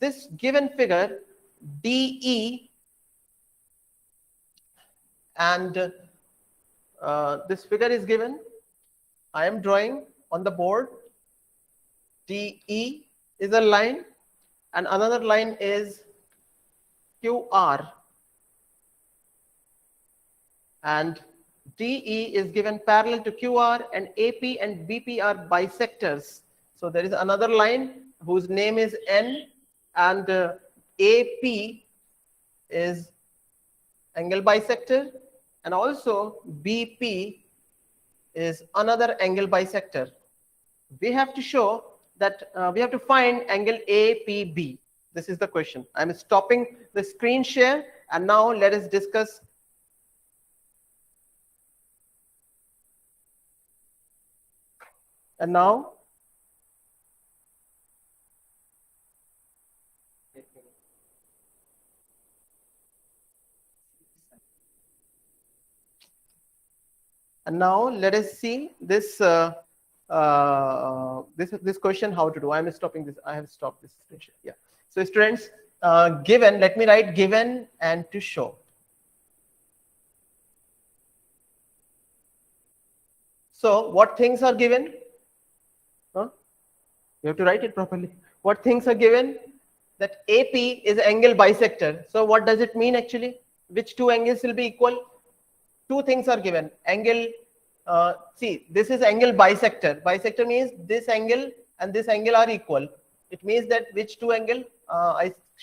this given figure DE, and this figure is given. I am drawing on the board. DE is a line, and another line is QR, and DE is given parallel to QR, and AP and BP are bisectors. So there is another line whose name is N, and AP is angle bisector, and also BP is another angle bisector. We have to show that we have to find angle APB. This is the question. I'm stopping the screen share, and now let us discuss. And now let us see this this question how to do. I'm stopping this. I have stopped this screen share. Yeah. So students, given, let me write given and to show. So what things are given? Huh? You have to write it properly. What things are given? That AP is angle bisector. So what does it mean actually? Which two angles will be equal? Two things are given. Angle, see, this is angle bisector. Bisector means this angle and this angle are equal. It means that which two angle?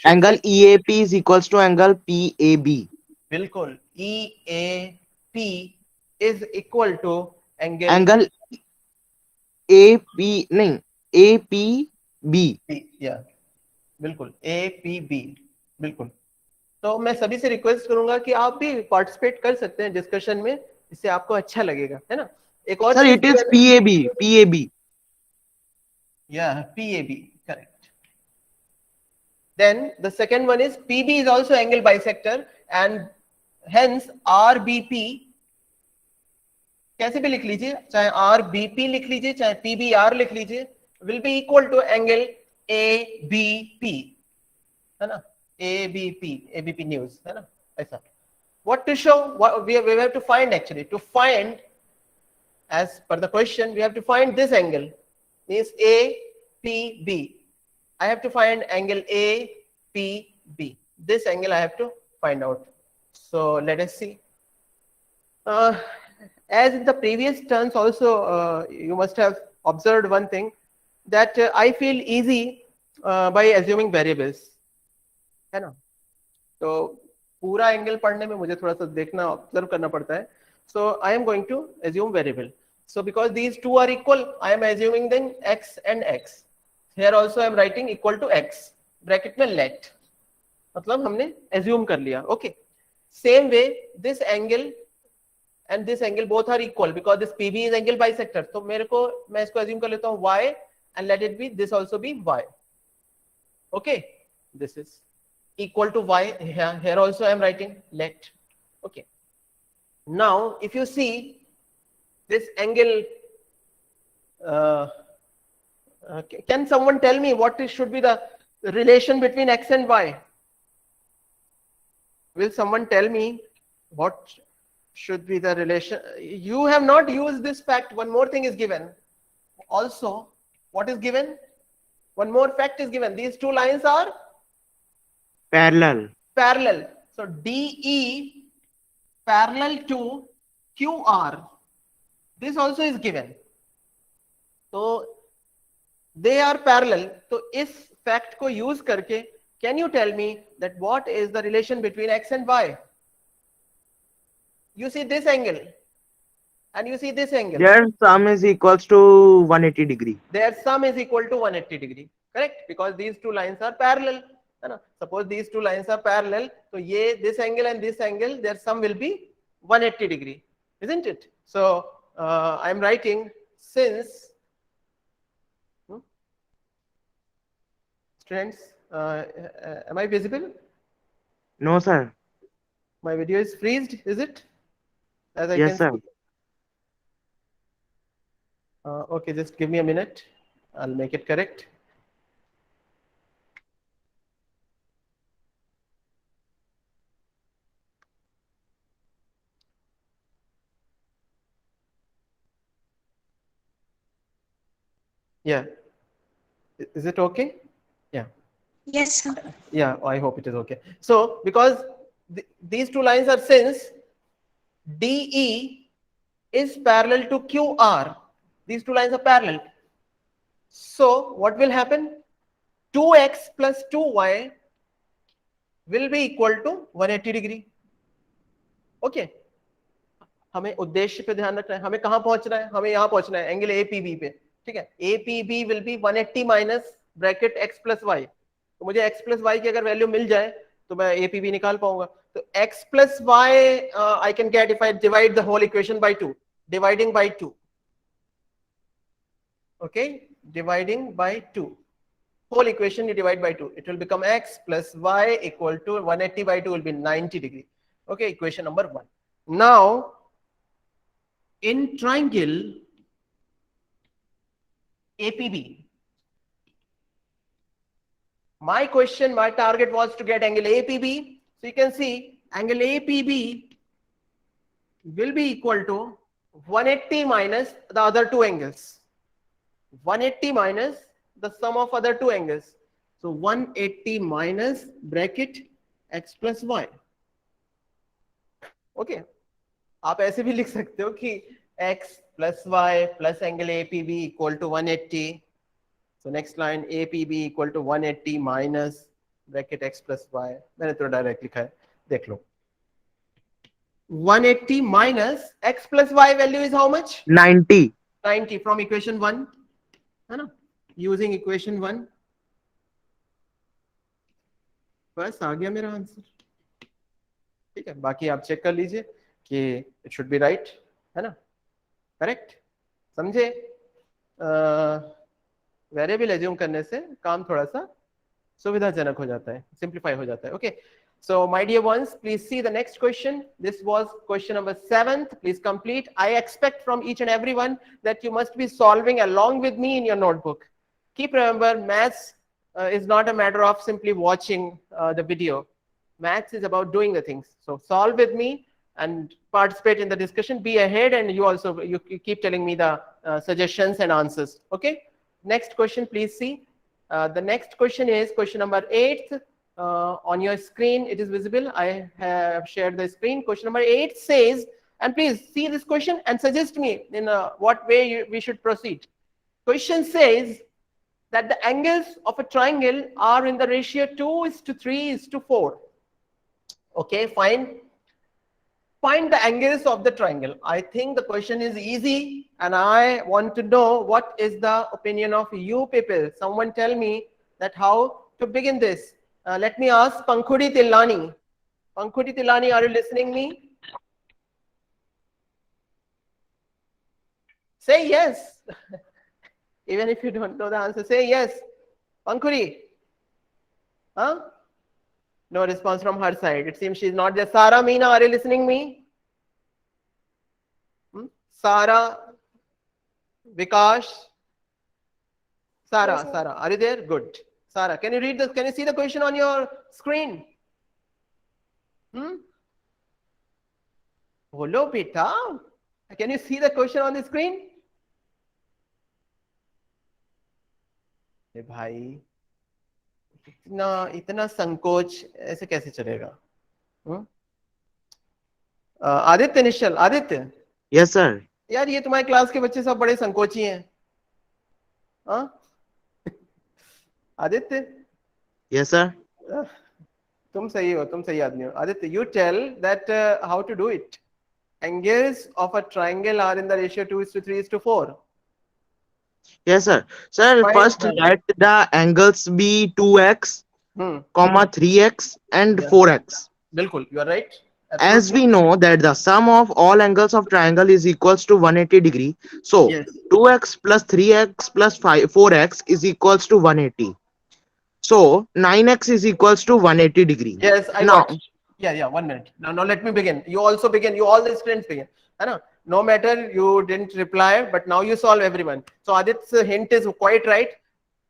Angle EAP is equals to angle PAB. Bilkul. EAP is equal to angle AP, नहीं, APB. Yeah, बिल्कुल APB, बिल्कुल. तो मैं सभी से request करूंगा कि आप भी पार्टिसिपेट कर सकते हैं डिस्कशन में, इससे आपको अच्छा लगेगा, है ना. एक और sir, it is PAB. Yeah, PAB, correct. Then the second one is PB is also angle bisector, and hence RBP, कैसे भी लिख लीजिए, चाहे RBP लिख लीजिए, चाहे PBR लिख लीजिए, will be equal to angle ABP, है ना. ABP news, है ना, ऐसा. What to show? What we have to find actually. To find, as per the question, we have to find this angle. Means APB. I have to find angle APB. This angle I have to find out. So let us see. As in the previous turns also, you must have observed one thing, that I feel easy by assuming variables, है ना. तो पूरा angle पढ़ने में मुझे थोड़ा सा देखना, ऑब्जर्व करना पड़ता है. So I am going to assume variable. So because these two are equal, I am assuming then x and x. Here also I am writing equal to x. Bracket में let. मतलब हमने assume कर लिया. Okay. Same way, this angle and this angle both are equal because this PB is angle bisector. तो मैं इसको assume कर लेता हूँ y, and let it be this also be y. Okay. This is equal to y. Here also I am writing let. Okay. Now if you see this angle, can someone tell me what should be the relation between x and y? Will someone tell me what should be the relation? You have not used this fact. One more thing is given. Also, what is given? One more fact is given. These two lines are Parallel. So DE parallel to QR. This also is given. So they are parallel. So इस fact को use करके, can you tell me that what is the relation between x and y? You see this angle and you see this angle. Their sum is equals to 180 degree. Their sum is equal to 180 degree. Correct? Because these two lines are parallel. Suppose these two lines are parallel, so this angle and this angle, their sum will be 180 degree, isn't it? So I am writing, since students, am I visible? No, sir. My video is freezed, is it? As I Yes, can sir. see. Okay, just give me a minute. I'll make it correct. Yeah. Is it okay? Yeah. Yes, sir. Yeah, I hope it is okay. So because these two lines are since DE is parallel to QR, these two lines are parallel. So what will happen? 2x plus 2y will be equal to 180 degree. Okay. हमें उद्देश्य पे ध्यान रखना है, हमें कहां पहुंचना है, हमें यहां पहुंचना है एंगल APB पे, ठीक है. APB will be 180 minus bracket x plus y. तो मुझे x plus y की अगर वैल्यू मिल जाए तो मैं APB निकाल पाऊंगा. तो x plus y I can get if I divide the whole equation by 2, dividing by 2. Okay, dividing by 2. Whole equation you divide by 2, it will become x plus y equal to 180 by 2 will be 90 degree. Okay, equation number 1. Now in triangle APB, my target was to get angle APB. So you can see angle APB will be equal to 180 minus the other two angles. 180 minus the sum of other two angles. So 180 minus bracket x plus y. Okay. आप ऐसे भी लिख सकते हो कि x plus y plus angle APB equal to 180. So next line APB equal to 180 minus bracket x plus y. मैंने तो direct लिखा है, देख लो. 180 minus x plus y value is how much? 90. 90 from equation 1, है ना? Using equation 1. बस आ गया मेरा आंसर. ठीक है, बाकी आप चेक कर लीजिए कि इट शुड बी राइट, है ना? करेक्ट. समझे? वेरिएबल एज्यूम करने से काम थोड़ा सा सुविधाजनक हो जाता है, सिंप्लीफाई हो जाता है. Okay. So my dear ones, please see the next question. This was question number 7th. Please complete. I expect from each and every one that you must be solving along with me in your notebook. Keep remember, maths is not a matter of simply watching the video. Maths is about doing the things. So solve with me and participate in the discussion. Be ahead, and you keep telling me the suggestions and answers. Okay. Next question, please see. The next question is question number 8. On your screen it is visible. I have shared the screen. Question number 8 says, and please see this question and suggest me in what way we should proceed. Question says that the angles of a triangle are in the ratio 2:3:4. Okay, fine. Find the angles of the triangle. I think the question is easy, and I want to know what is the opinion of you people. Someone tell me that how to begin this. Let me ask Pankhudi Tillani. Pankhudi Tillani, are you listening me? Say yes. Even if you don't know the answer, say yes. Pankhudi. Huh? No response from her side. It seems she's not there. Sara, Meena, are you listening me? Sara, Vikash. Sara, Sara, are you there? Good. Sara, can you read this? Can you see the question on your screen? Bolo beta. Can you see the question on the screen? भाई इतना संकोच ऐसे कैसे चलेगा? आदित्य निश्चल, Aditya. Yes, sir. यार ये तुम्हारे class के बच्चे सब बड़े संकोची हैं. आदित्य. Yes, sir. तुम सही हो, तुम सही आदमी हो. Aditya, you tell that how to do it. Angles of a triangle are in the ratio 2:3:4. Yes, sir. Sir, Fine, first fine. let the angles be 2x, comma 3x and 4x. बिल्कुल, you are right. As we know that the sum of all angles of triangle is equals to 180 degree. So Yes. 2x plus 3x plus 4x is equals to 180. So 9x is equals to 180 degree. Yes, I Now, got. Yeah, 1 minute. Now let me begin. You also begin. You all the students begin. No matter you didn't reply, but now you solve everyone. So Adit's hint is quite right.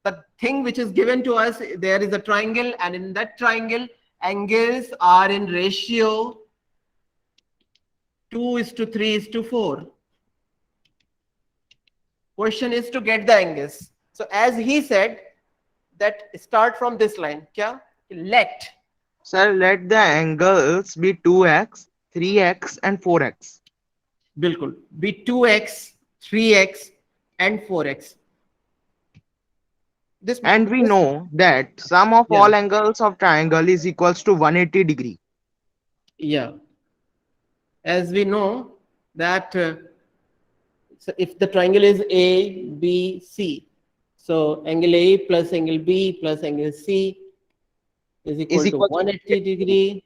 The thing which is given to us, there is a triangle, and in that triangle, angles are in ratio 2:3:4. Question is to get the angles. So as he said that start from this line, kya? Let. Sir, let the angles be 2x, 3x, and 4x. बिल्कुल, be 2x, 3x, and 4x. And we know that sum of Yeah, all angles of triangle is equals to 180 degree. yeah. As we know that so if the triangle is A, B, C, so angle A plus angle B plus angle C is Is equal to equals to 180 degree,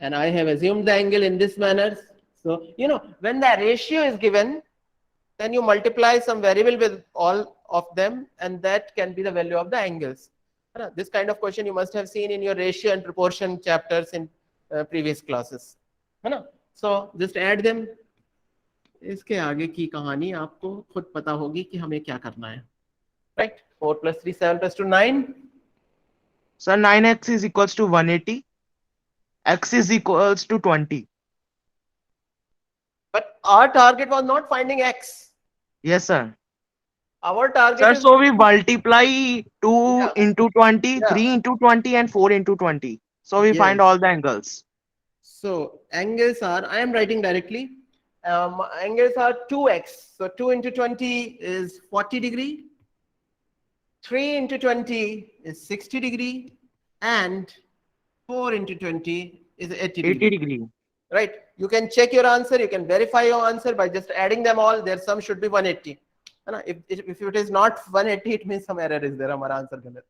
and I have assumed the angle in this manner. So when the ratio is given, then you multiply some variable with all of them, and that can be the value of the angles. This kind of question you must have seen in your ratio and proportion chapters in previous classes. So just add them. इसके आगे की कहानी आपको खुद पता होगी कि हमें क्या करना है. Right? 4 plus 3, 7 plus 2, 9. So 9x is equals to 180. X is equals to 20. But our target was not finding x. Yes, sir. Our target Sir, is, so we multiply 2 yeah, into 20, yeah, 3 into 20, and 4 into 20. So we find yes. all the angles. So angles are, I am writing directly. Angles are 2x. So 2 into 20 is 40 degree. 3 into 20 is 60 degree. And 4 into 20 is 80 80 degree. degree. Right? You can check your answer. You can verify your answer by just adding them all. Their sum should be 180. If it is not 180, it means some error is there. हमारा answer गलत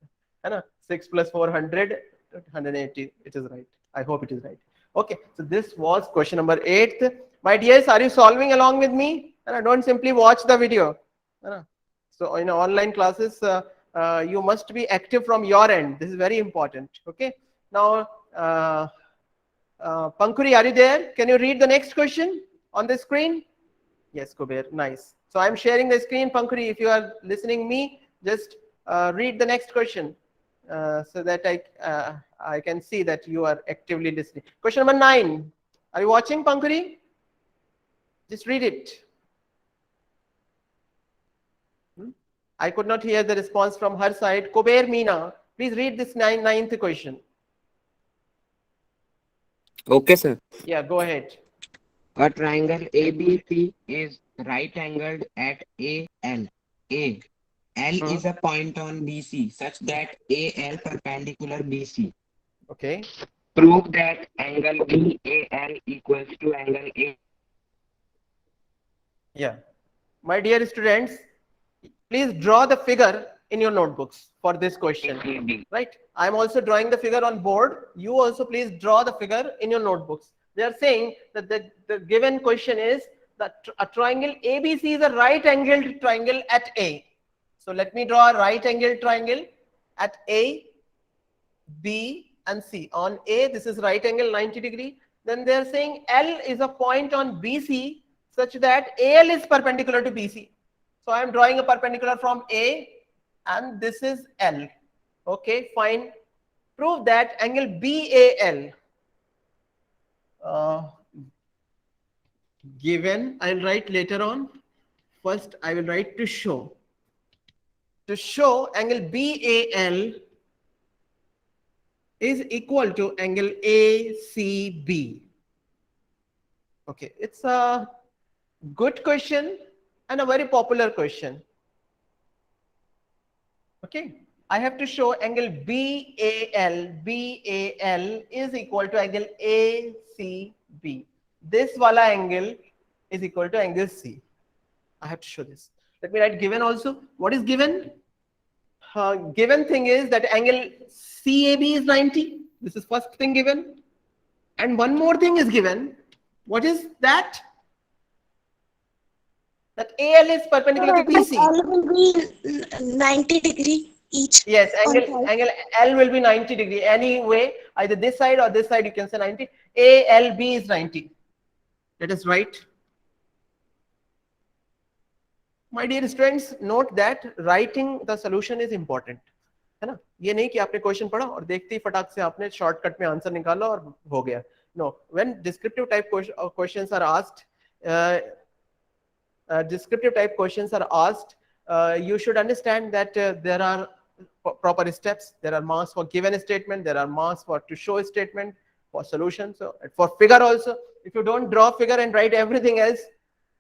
है. 6 plus 400, 180. It is right. I hope it is right. Okay, so this was question number 8. My dears, are you solving along with me? Don't simply watch the video. So in online classes, you must be active from your end. This is very important. Okay. Now, Pankuri, are you there? Can you read the next question on the screen? Yes, Kuber. Nice. So I'm sharing the screen, Pankuri. If you are listening me, just read the next question so that I can see that you are actively listening. Question number 9. Are you watching, Pankuri? Just read it. I could not hear the response from her side. Kuber Meena, please read this ninth question. Okay, sir. Yeah, go ahead. A triangle ABC is right angled at AL. L is a point on BC such that AL perpendicular BC. Okay. Prove that angle BAL equals to angle A. Yeah. My dear students, please draw the figure in your notebooks for this question. Right? I'm also drawing the figure on board. You also please draw the figure in your notebooks. They are saying that the given question is that a triangle ABC is a right angled triangle at A. So let me draw a right angled triangle at A, B, and C. On A, this is right angle 90 degree. Then they are saying L is a point on BC such that AL is perpendicular to BC. So I am drawing a perpendicular from A, and this is L. Okay, fine. Prove that angle BAL. Given, I'll write later on. First, I will write to show. To show angle BAL is equal to angle ACB. Okay, it's a good question and a very popular question. Okay, I have to show angle BAL is equal to angle ACB. This wala angle is equal to angle C. I have to show this. Let me write given also. What is given? Given thing is that angle CAB is 90. This is first thing given. And one more thing is given. What is that? That AL is perpendicular to BC. L will be 90 degree each. Yes, angle side. L will be 90 degree. Anyway, either this side or this side, you can say 90. ALB is 90. Let us write. My dear students, note that writing the solution is important. है ना? ये नहीं कि आपने question पढ़ा और देखते ही फटाक से आपने शॉर्टकट में आंसर निकाला और हो गया. No, when descriptive type questions are asked, you should understand that there are proper steps. There are marks for given statement. There are marks for to show statement, for solution. So for figure also, if you don't draw figure and write everything else,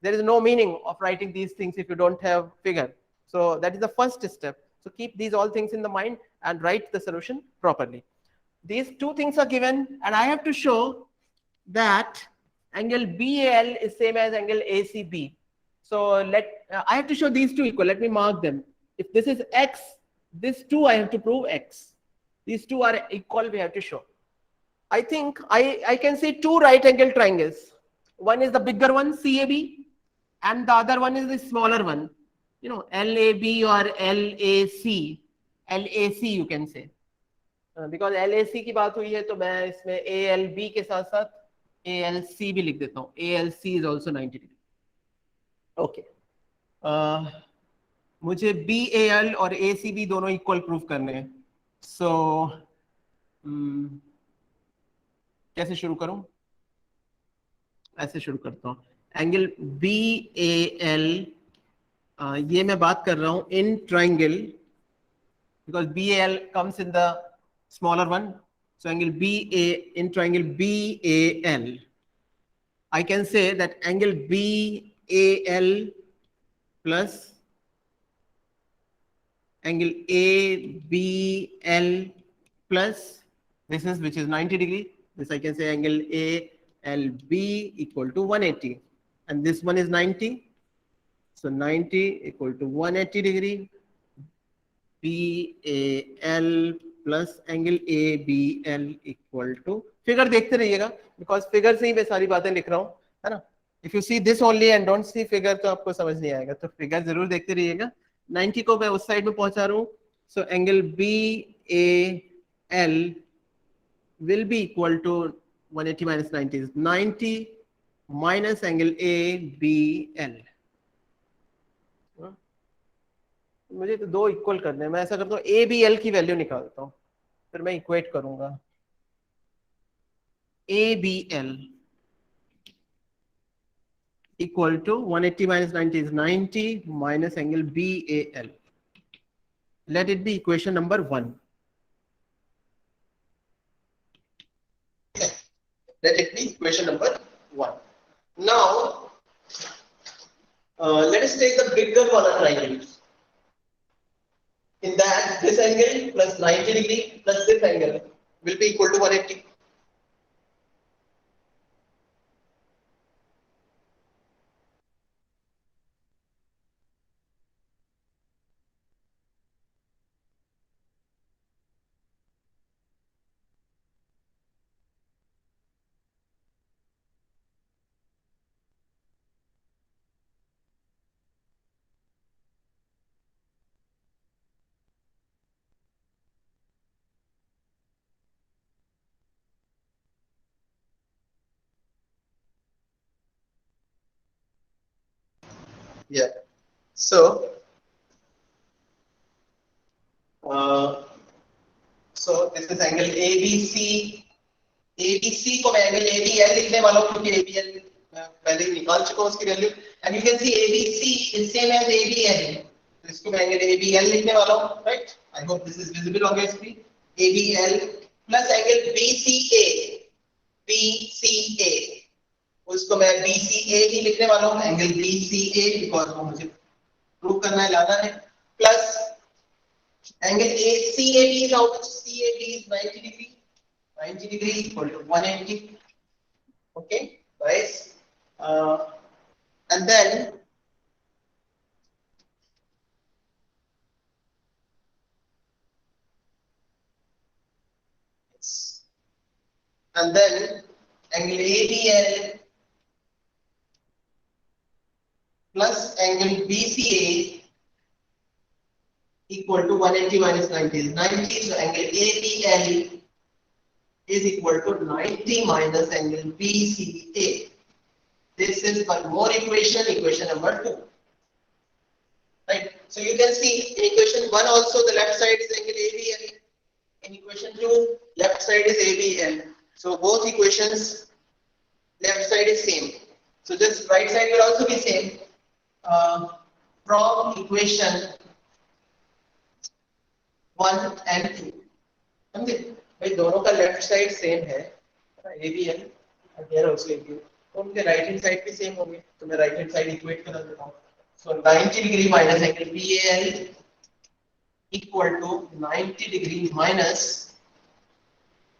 there is no meaning of writing these things if you don't have figure. So that is the first step. So keep these all things in the mind and write the solution properly. These two things are given, and I have to show that angle BAL is same as angle ACB. So I have to show these two equal. Let me mark them. If this is X, this two I have to prove X. These two are equal, we have to show. I think I can see two right angle triangles. One is the bigger one, CAB, and the other one is the smaller one, you know, LAB or LAC. LAC you can say. Because LAC की बात हुई है तो मैं इसमें ALB के साथ साथ ALC भी लिख देता हूँ. ALC is also 90 degree. Okay. मुझे BAL और ACB दोनों इक्वल प्रूव करने हैं. So कैसे शुरू करूं? ऐसे शुरू करता हूँ. एंगल BAL, ये मैं बात कर रहा हूँ in triangle, because BAL comes in the smaller one. So angle BA in triangle BAL, I can say that angle BAL plus angle ABL plus this is, which is 90 degree. This I can say angle ALB equal to 180, and this one is 90. So 90 equal to 180 degree. BAL plus angle ABL equal to, figure देखते रहिएगा because figure से ही मैं सारी बातें लिख रहा हूँ, है ना. If you see this only and don't see figure तो आपको समझ नहीं आएगा, तो फिगर जरूर देखते रहिएगा. 90 को मैं उस साइड में पहुंचा रहा हूँ. So angle BAL will be equal to 180 minus 90 is 90 minus angle ABL. मुझे तो दो इक्वल करने हैं. मैं ऐसा करता हूँ ABL की वैल्यू निकालता हूँ, फिर मैं इक्वेट करूंगा. ABL equal to 180 minus 90 is 90 minus angle BAL. Let it be equation number 1. Let it be equation number 1. Now, let us take the bigger one of triangles. In that, this angle plus 90 degree plus this angle will be equal to 180. Yeah. So this is angle ABC. ABC को मैं angle ABL लिखने वाला हूँ क्योंकि ABL मैं पहले ही निकाल चुका हूँ उसकी value. And you can see ABC is same as ABL. तो इसको मैं angle ABL लिखने वाला हूँ, right? I hope this is visible on your screen. ABL plus angle BCA. BCA. उसको मैं BCA ही लिखने वाला हूँ, angle BCA, because वो मुझे प्रूव करना है, लाना है. Plus angle CAB is out. CAB is 90 degree. 90 degree equal to 180. Okay, guys. And then angle ABL plus angle BCA equal to 180 minus 90 is 90. So angle ABL is equal to 90 minus angle BCA. This is one more equation, equation number 2. Right. So you can see in equation 1 also the left side is angle ABL. In equation 2, left side is ABL. So both equations, left side is same. So this right side will also be same. from equation 1 and 2. समझे भाई दोनों का left side same है A B L here also A B L तो उनके right hand side भी same होंगे तो मैं राइट हैंड साइड इक्वेट करा देता हूँ सो 90 degree minus angle BAL equal to 90 degree minus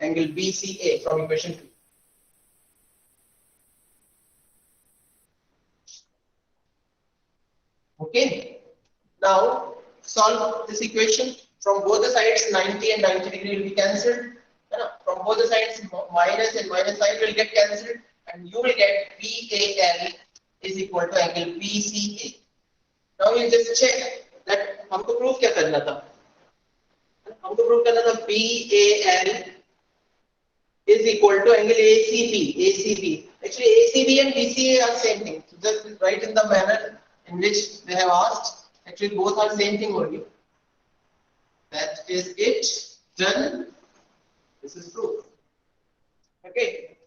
angle BCA from equation 2. Okay. Now solve this equation. From both the sides 90 and 90 degree will be cancelled. From both the sides minus and minus sign will get cancelled and you will get BAL is equal to angle BCA. Now you just check that हमको prove क्या करना था हमको prove करना था BAL is equal to angle ACB. Actually ACB and BCA are same thing. So just write in the manner in which they have asked. Actually both are same thing only. That is it. Done. This is proof. Okay.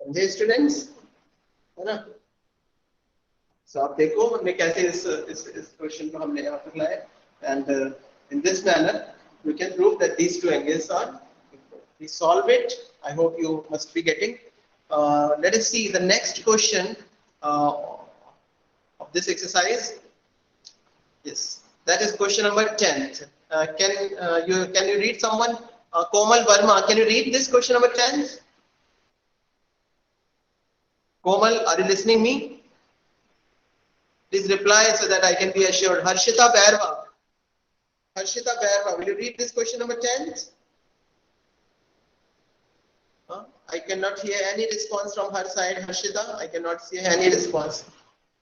समझे students है ना so आप देखो हमने कैसे इस question को हमने यहाँ तक लाया and in this manner we can prove that these two angles are equal. We solve it. I hope you must be getting. Let us see the next question of this exercise. Yes, that is question number 10. Can you read someone? Komal Verma, can you read this question number 10? Komal, are you listening me? Please reply so that I can be assured. Harshita Bairwa, will you read this question number 10? I cannot hear any response from her side, Harshita. I cannot see any response.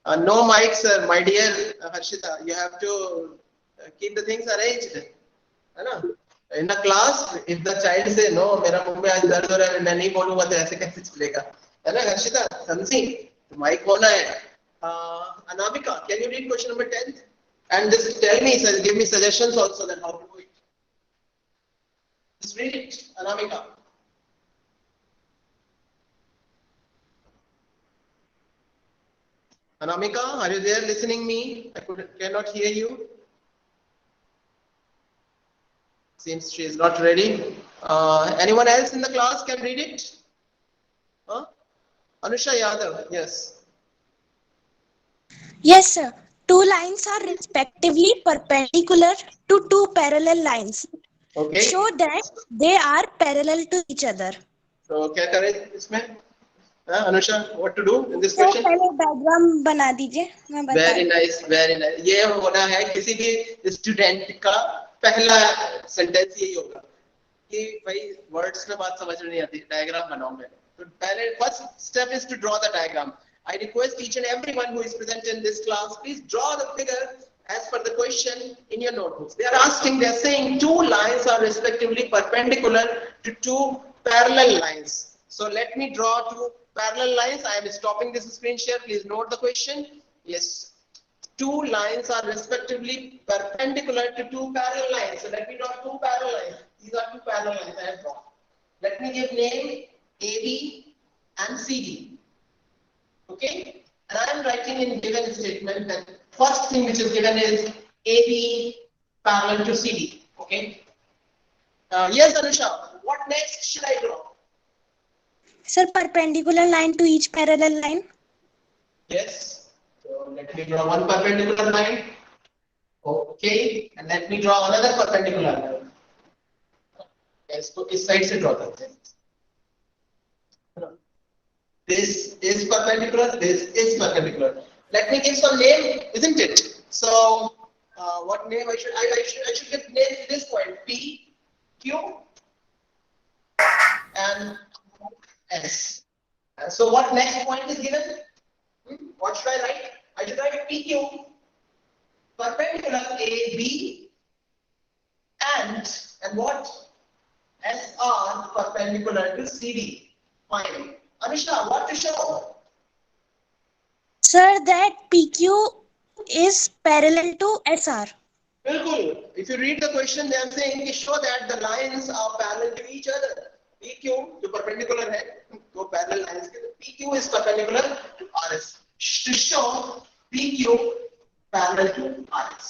No mic, sir. My dear Harshita, you have to keep the things arranged. In the class, if the child say no, मेरा मुंह में आज दर्द हो रहा है, मैं नहीं बोलूँगा तो ऐसे कैसे चलेगा? है ना हर्षिता? समझी? तो mic होना है. Anamika, can you read question number 10? And just tell me, give me suggestions also that how to do it. Just read it, Anamika. Anamika, are you there listening me? I cannot hear you. Seems she is not ready. Anyone else in the class can read it? Anusha Yadav, yes. Yes, sir. Two lines are respectively perpendicular to two parallel lines. Okay. Show that they are parallel to each other. So क्या करें इसमें? Anusha, what to do in this तो question? पहले diagram बना दीजिए मैं बता Very nice, very nice. ये होना है किसी भी स्टूडेंट का पहला सेंटेंस यही होगा कि भाई वर्ड्स में बात समझ में नहीं आती डायग्राम बनाओ मैं तो पहले first step is to draw the diagram. I request each and everyone who is present in this class, please draw the figure as per the question in your notebooks. They are saying two lines are respectively perpendicular to two parallel lines. So let me draw two parallel lines. I am stopping this screen share. Please note the question. Yes, two lines are respectively perpendicular to two parallel lines. So let me draw two parallel lines. These are two parallel lines I have drawn. Let me give name AB and CD. Okay, and I am writing in given statement that first thing which is given is AB parallel to CD. Okay. Yes, Anusha. What next should I draw? Sir, perpendicular line to each parallel line. Yes. So let me draw one perpendicular line. Okay, and let me draw another perpendicular line. Yes, तो इस side से draw करते हैं. This is perpendicular. This is perpendicular. Let me give some name, isn't it? So, what name I should give name to this point? P, Q, and S. So, what next point is given? What should I write? I should write PQ, perpendicular AB, and what? SR perpendicular to CD. Fine. Anusha, what to show? Sir, that PQ is parallel to SR. Bilkul. If you read the question, they are saying show that the lines are parallel to each other. PQ जो perpendicular है तो parallel lines के, तो PQ is perpendicular to RS. To show PQ parallel to RS.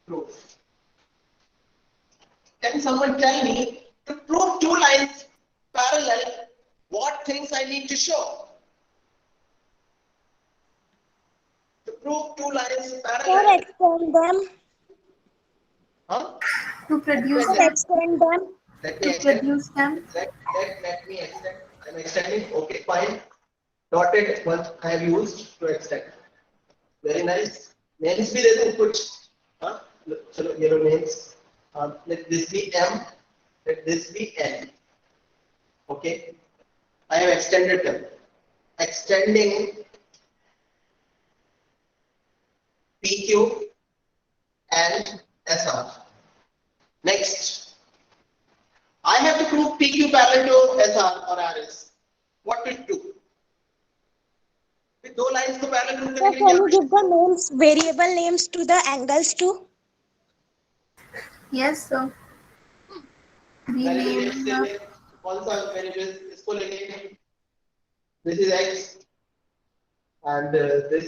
Proof. Can someone tell me to prove two lines parallel, what things I need to show? To prove two lines Sir, parallel. extend them. Huh? To produce Sir, them. extend them. Let me To extend. produce them. Let me extend. I'm extending. Okay, fine. Dotted one I have used to extend. Very nice. Names भी दे दूँ कुछ. हाँ. चलो ये लो names. Let this be M. Let this be N. Okay. I have extended them. Extending PQ and SR. Next, I have to prove PQ parallel to SR or RS. What to do? with दो lines को parallel prove Sir, करने के लिए can you क्या give the names, variable names to the angles too? Yes, sir. We Variable name names से कौन सा variable इसको लेंगे? This is X and this.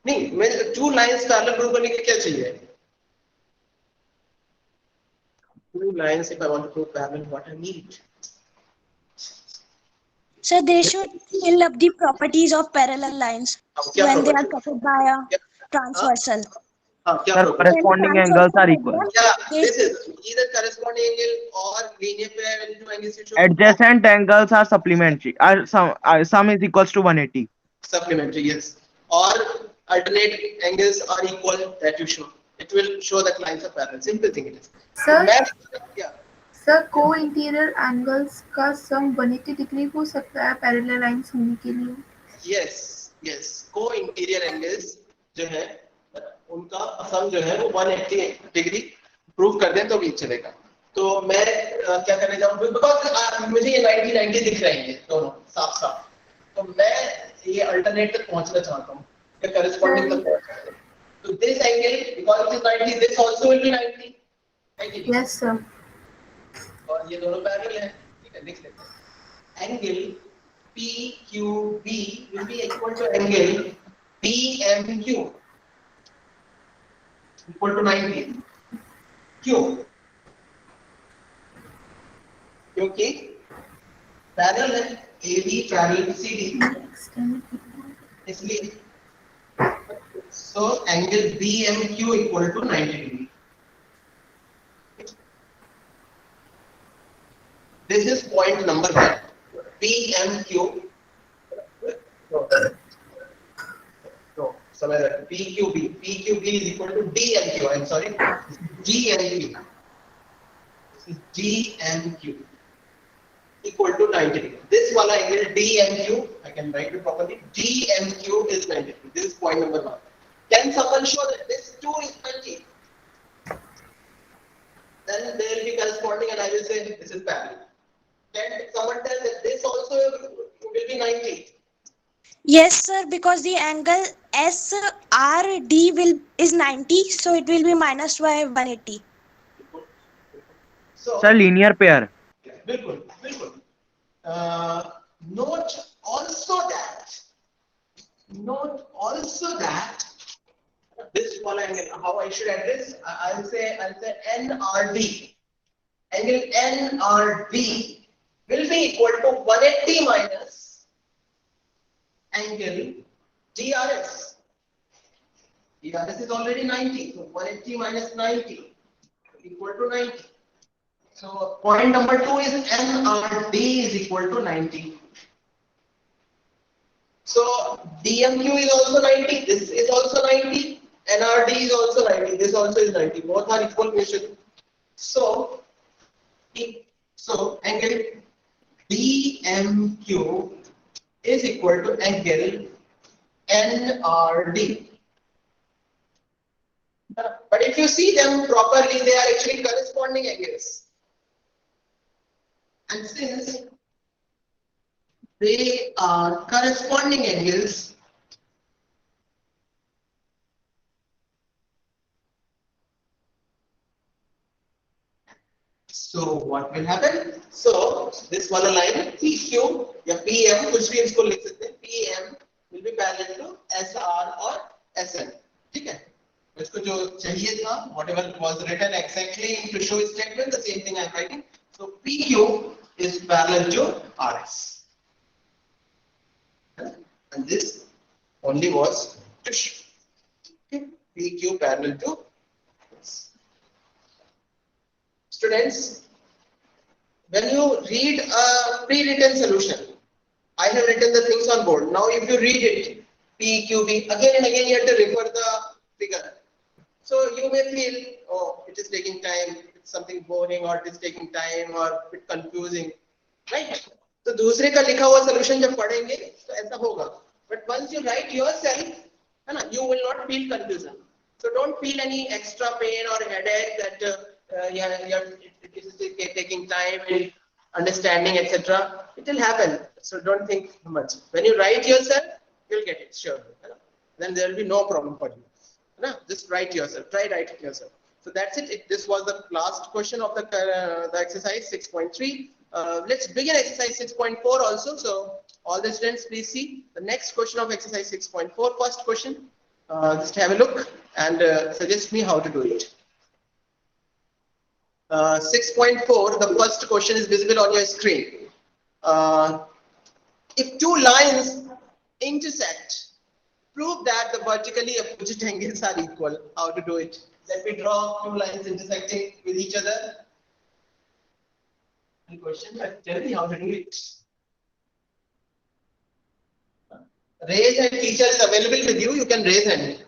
नहीं, मैं two lines parallel prove करने के लिए क्या चाहिए? Two lines if I want to prove parallel, what I need? So they should fill up the properties of parallel lines क्या when they are property? cut by a transversal. हाँ, क्या Sir, property? corresponding When angles are transversal equal. is Yeah, they this is either corresponding angle or linear pair when two angles show Adjacent angles are supplementary. Sum is equals to 180. supplementary, yes. Or alternate angles are equal that you show. It will show that lines are parallel. Simple thing it is. Sir, Yeah. Sir को interior angles का सम 180 degree हो सकता है parallel lines होने के लिए. Yes, yes. Co-interior angles जो है उनका सम जो है वो 180 डिग्री प्रूव कर दें तो भी चलेगा. तो मैं क्या करने जाऊँ बिकॉज मुझे ये 90 दिख रहे हैं दोनों साफ साफ. तो मैं ये अल्टरनेट तक पहुंचना चाहता हूँ या करस्पॉन्डिंग तक पहुंचना चाहता हूँ. तो this angle because it is 90 this also will be 90. है कि नहीं? Yes sir. और ये दोनों पैरेलल हैं. ठीक है, लिख लेते हैं. Angle PQB will be equal to angle BMQ equal to 90. क्यों? क्योंकि पैरेलल है AB पैरेलल CD इसलिए. So angle BMQ equal to 90 degree. This is point number 1. BMQ. No, समझ रहे. PQB. PQB is equal to DMQ. I'm sorry. GMQ. This is GMQ equal to 90 degree. This one angle DMQ, I can write it properly. DMQ is 90 degree. This is point number 1. Can someone show that this 2 is 90? Then there will be corresponding, and I will say this is parallel. Can someone tell that this also will be 90? Yes, sir, because the angle SRD is 90, so it will be minus by 180. So, Sir, linear pair. bilkul. Note also that this one angle, how I should address, I'll say NRD. Angle NRD will be equal to 180 minus angle DRS. DRS is already 90, so 180 minus 90 equal to 90. So point number 2 is NRD is equal to 90. So DMQ is also 90. This is also 90. NRD is also 90. This also is 90. Both are equal mutually. So angle DMQ is equal to angle NRD. But if you see them properly, they are actually corresponding angles. And since they are corresponding angles, So what will happen? So this वाला line PQ या PM कुछ भी इसको लिख सकते हैं. PM will be parallel to SR or SN. ठीक है? इसको जो चाहिए था, whatever was written exactly to show statement, the same thing I am writing. So PQ is parallel to RS, and this only was to show. Okay? PQ parallel to RS. Students, when you read a pre-written solution, I have written the things on board. Now, if you read it, PQB, again and again, you have to refer the figure. So you may feel, oh, it is taking time, it's something boring, or it is taking time, or a bit confusing, right? तो दूसरे का लिखा हुआ solution जब पढ़ेंगे तो ऐसा होगा. But once you write yourself, है ना, you will not feel confusion. So don't feel any extra pain or headache that it is taking time and understanding, etc. It will happen. So don't think much. When you write yourself, you'll get it, sure. Then there will be no problem for you. Just write yourself. Try write it yourself. So that's it. This was the last question of the exercise 6.3. Let's begin exercise 6.4 also. So all the students, please see the next question of exercise 6.4. First question. Just have a look and suggest me how to do it. 6.4. The first question is visible on your screen. If two lines intersect, prove that the vertically opposite angles are equal. How to do it? Let me draw two lines intersecting with each other. Any question? Tell me how to do it. Raise hand feature is available with you. You can raise hand.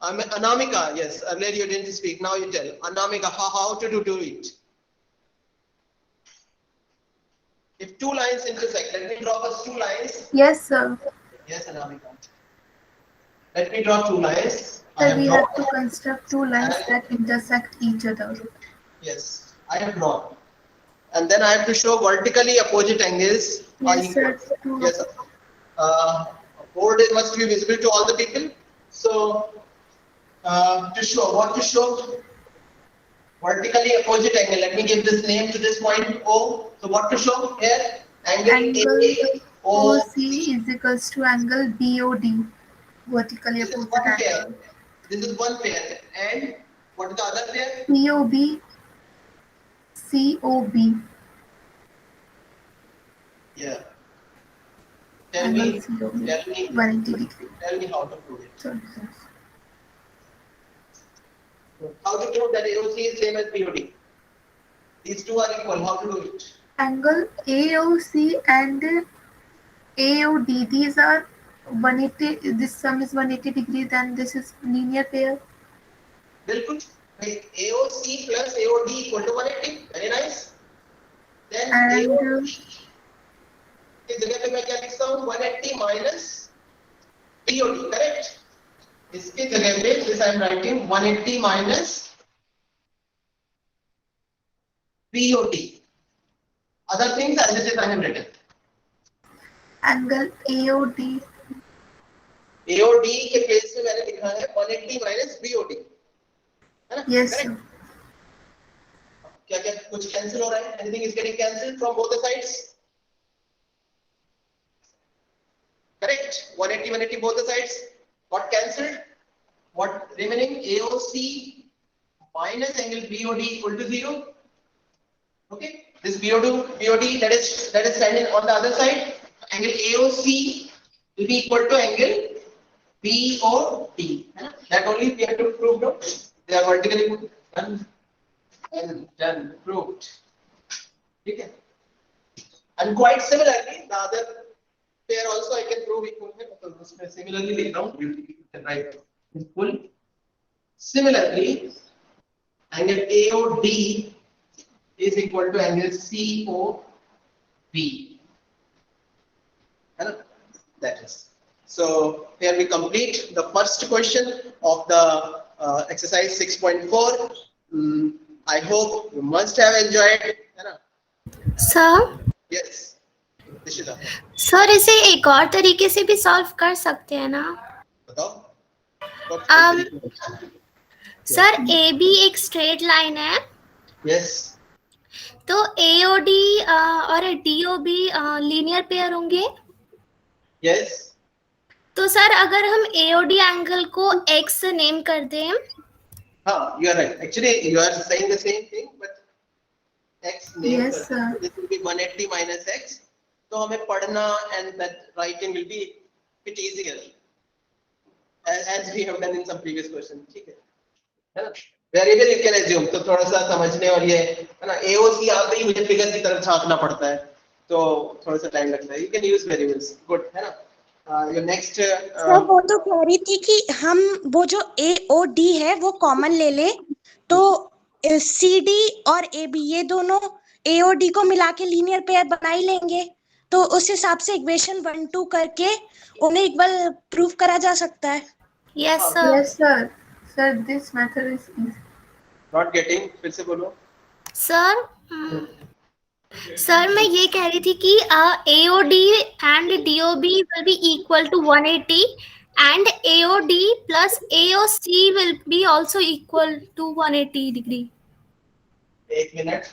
Anamika, yes. Earlier you didn't speak. Now you tell. Anamika, how to do it? If two lines intersect, let me draw first two lines. Yes, sir. Yes, Anamika. Let me draw two lines. Sir, we have to construct two lines that intersect each other. Yes, I have drawn. And then I have to show vertically opposite angles are Yes, equal. sir. Yes, sir. Board must be visible to all the people. So, to show, what to show? Vertically opposite angle. Let me give this name to this point O. So what to show here? Angle AOC is equals to angle BOD. Vertically This is opposite one pair. angle. This is one pair. And what is the other pair? POB, COB. Yeah. Tell Angle me, COB. tell me, 180 degree. tell me how to prove it. Sorry, sir. How to prove that AOC is same as BOD? These two are equal. How to do it? Angle AOC and AOD, these are 180. This sum is 180 degree. Then this is linear pair. बिल्कुल. AOC plus AOD equal to 180. Very nice. Then And AOD की जगह पे मैं क्या लिखता हूँ? 180 minus BOD. Correct? इसकी जगह पे this I am writing 180 minus BOD. Other things as it is I have written. angle AOD. AOD के प्लेस में मैंने लिखा है 180 minus BOD. है ना? Yes, Correct? sir. क्या क्या कुछ cancel हो रहा है? Anything is getting cancelled from both the sides? Correct? 180, 180 both the sides. Got cancelled? What remaining? AOC minus angle BOD equal to 0. Okay? This BOD that is standing on the other side. Angle AOC will be equal to angle BOD. That only we have to prove. No? They are vertically done and done proved. Okay? And quite similarly, the other pair also I can prove equal. Similarly, right? Full. Similarly, angle AOD is equal to angle COB. That is. So here we complete the first question of the exercise 6.4. I hope you must have enjoyed. Sir Yes. Dishita, sir इसे एक और तरीके से भी solve कर सकते हैं ना? बताओ. सर ए बी एक स्ट्रेट लाइन है, यस तो AOD और DOB लीनियर पेयर होंगे। यस तो सर अगर हम AOD एंगल को X नेम कर दें, हाँ, you are right. Actually, you are saying the same thing, but x name Yes, sir. this will be 180 minus x. तो हमें पढ़ना and that writing will be bit easier, as we have done in some previous question. ठीक है ना? Variable you can assume, तो थोड़ा सा समझने और ये है ना, AOC आते ही मुझे फिगर की तरफ झांकना पड़ता है, तो थोड़ा सा टाइम लगता है. You can use variables. Good, है ना? Your next. सर वो तो कह रही थी कि हम वो जो AOD है वो कॉमन ले ले, तो CD और AB ये दोनों AOD को मिला के लीनियर पेयर बना ही लेंगे, तो उस हिसाब से इक्वेशन 1 2 करके उन्हें एक बार प्रूव करा जा सकता है। Yes sir. Yes, sir. Sir, this method is easy. Not getting, फिर से बोलो. सर सर मैं ये कह रही थी कि AOD and DOB will be equal to 180 and AOD plus AOC will be also equal to 180 degree. एक minute.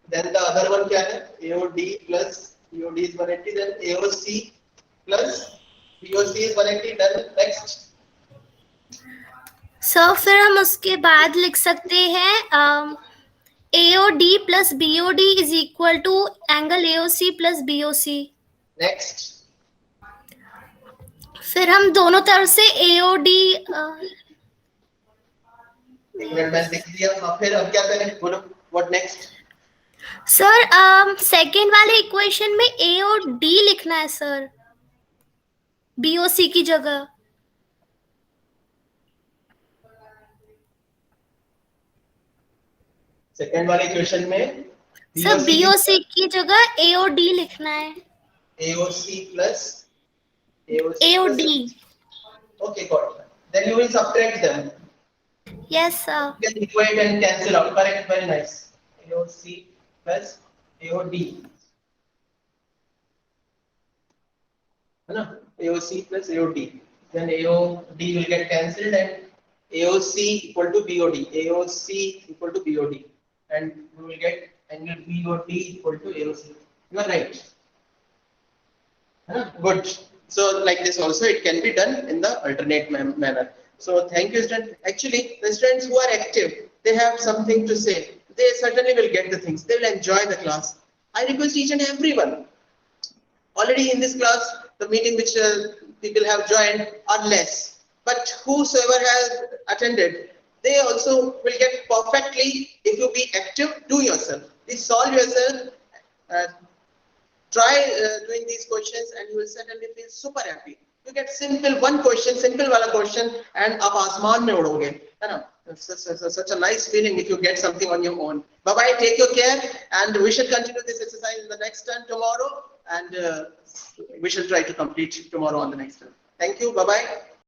Then the other one क्या है? AOD plus BOD is 180. Then AOC plus BOC is 180. Then next. Sir फिर हम उसके बाद लिख सकते हैं AOD plus BOD is equal to angle AOC plus BOC. Next. फिर हम दोनों तरफ से AOD एक मिनट मैंने लिख दिया. हाँ, फिर अब क्या करें? बोलो. What next? सर सेकेंड वाले इक्वेशन में A और D लिखना है सर, BOC की जगह. सेकेंड वाले इक्वेशन में सर BOC की जगह A और D लिखना है. AOC plus AOD. Okay, got it. Then you will subtract them. Yes sir. You can equate and cancel out. Correct, very nice. AOC plus AOD. है ना? AOC plus AOD. Then AOD will get cancelled and AOC equal to BOD. AOC equal to BOD. And we will get angle BOD equal to AOC. You are right. Good. So like this also it can be done in the alternate manner. So thank you, students. Actually, the students who are active, they have something to say. They certainly will get the things. They will enjoy the class. I request each and everyone. Already in this class, the meeting which people have joined are less. But whosoever has attended, they also will get perfectly if you be active. Do yourself. Please solve yourself. Try doing these questions and you will certainly feel super happy. You get simple one question, simple wala question, and आप आसमान में उड़ोगे, है ना? Such a nice feeling if you get something on your own. Bye bye. Take your care, and we shall continue this exercise in the next turn tomorrow, and we shall try to complete tomorrow on the next turn. Thank you. Bye bye.